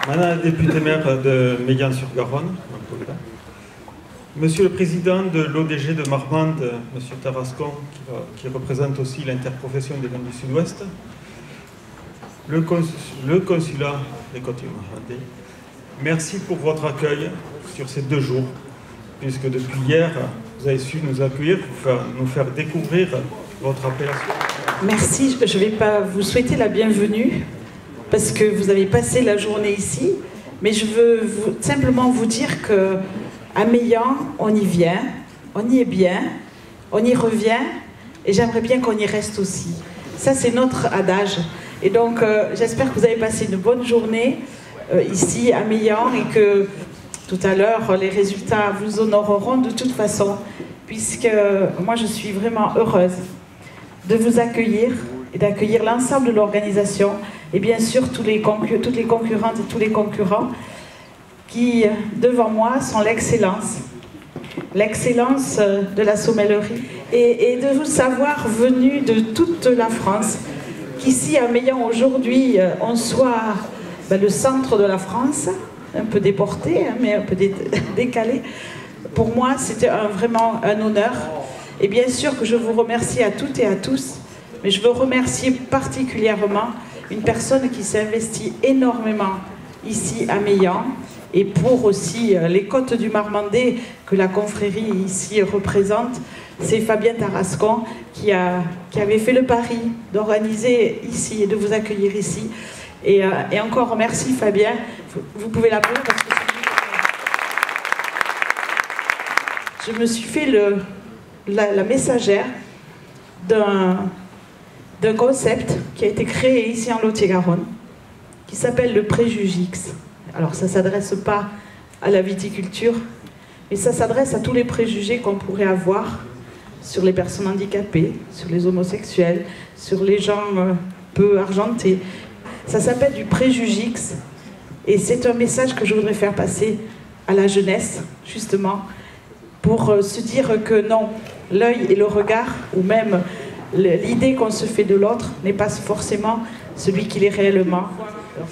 Madame la députée maire de Mégan-sur-Garonne, Monsieur le président de l'ODG de Marmande, Monsieur Tarascon, qui représente aussi l'interprofession des vins du Sud-Ouest, le consulat des Côtes-du-Marmande, merci pour votre accueil sur ces 2 jours, puisque depuis hier, vous avez su nous accueillir, nous faire découvrir votre appellation. Merci, je ne vais pas vous souhaiter la bienvenue, parce que vous avez passé la journée ici, mais je veux simplement vous dire qu'à Meillan, on y vient, on y est bien, on y revient, et j'aimerais bien qu'on y reste aussi. Ça, c'est notre adage. Et donc, j'espère que vous avez passé une bonne journée ici à Meillan, et que tout à l'heure, les résultats vous honoreront de toute façon, puisque moi, je suis vraiment heureuse de vous accueillir et d'accueillir l'ensemble de l'organisation, et bien sûr toutes les concurrentes et tous les concurrents qui, devant moi, sont l'excellence de la sommellerie, et de vous savoir venu de toute la France, qu'ici à Meillan aujourd'hui, on soit le centre de la France, un peu déporté, mais un peu décalé. Pour moi, c'était vraiment un honneur. Et bien sûr que je vous remercie à toutes et à tous, mais je veux remercier particulièrement une personne qui s'investit énormément ici à Meillan, et pour aussi les côtes du Marmandais que la confrérie ici représente, c'est Fabien Tarascon qui avait fait le pari d'organiser ici et de vous accueillir ici. Et encore merci Fabien, vous pouvez l'applaudir parce que je me suis fait la messagère d'un concept qui a été créé ici en Lot-et-Garonne, qui s'appelle le préjugix. Alors ça ne s'adresse pas à la viticulture, mais ça s'adresse à tous les préjugés qu'on pourrait avoir sur les personnes handicapées, sur les homosexuels, sur les gens peu argentés. Ça s'appelle du préjugix, et c'est un message que je voudrais faire passer à la jeunesse, justement, pour se dire que non, l'œil et le regard, ou même l'idée qu'on se fait de l'autre, n'est pas forcément celui qu'il est réellement.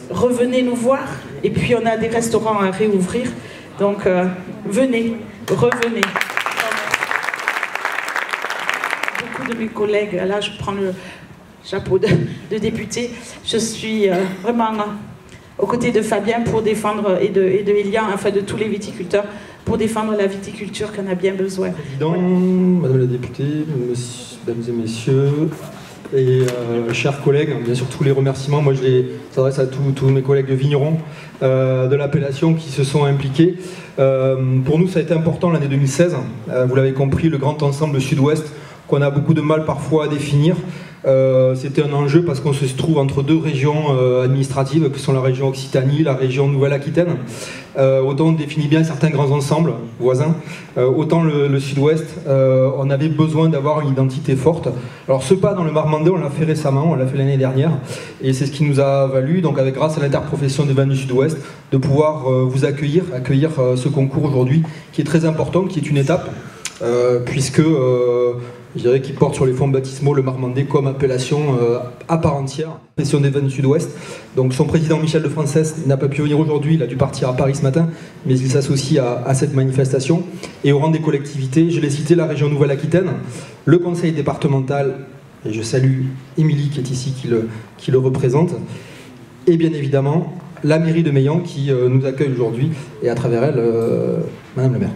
Revenez nous voir, et puis on a des restaurants à réouvrir, donc venez, revenez. Beaucoup de mes collègues, là je prends le chapeau de député, je suis vraiment aux côtés de Fabien pour défendre, et de Elian, enfin de tous les viticulteurs, pour défendre la viticulture qu'on a bien besoin. Président, Madame la députée, mesdames et messieurs, et chers collègues, bien sûr tous les remerciements, moi je les adresse à tous mes collègues de vignerons de l'appellation qui se sont impliqués. Pour nous ça a été important l'année 2016, vous l'avez compris, le grand ensemble sud-ouest qu'on a beaucoup de mal parfois à définir. C'était un enjeu parce qu'on se trouve entre 2 régions administratives que sont la région Occitanie, la région Nouvelle-Aquitaine. Autant on définit bien certains grands ensembles voisins, autant le sud-ouest, on avait besoin d'avoir une identité forte. Alors ce pas dans le Marmandais, on l'a fait récemment, on l'a fait l'année dernière, et c'est ce qui nous a valu, donc grâce à l'interprofession des vins du sud-ouest, de pouvoir vous accueillir ce concours aujourd'hui, qui est très important, qui est une étape, puisque je dirais qu'il porte sur les fonds baptismaux le Marmandais comme appellation à part entière. Profession des vins du Sud-Ouest. Donc son président Michel de Frances n'a pas pu venir aujourd'hui, il a dû partir à Paris ce matin, mais il s'associe à cette manifestation. Et au rang des collectivités, je l'ai cité, la région Nouvelle-Aquitaine, le conseil départemental, et je salue Émilie qui est ici, qui le représente, et bien évidemment la mairie de Meillan qui nous accueille aujourd'hui, et à travers elle, Madame la maire.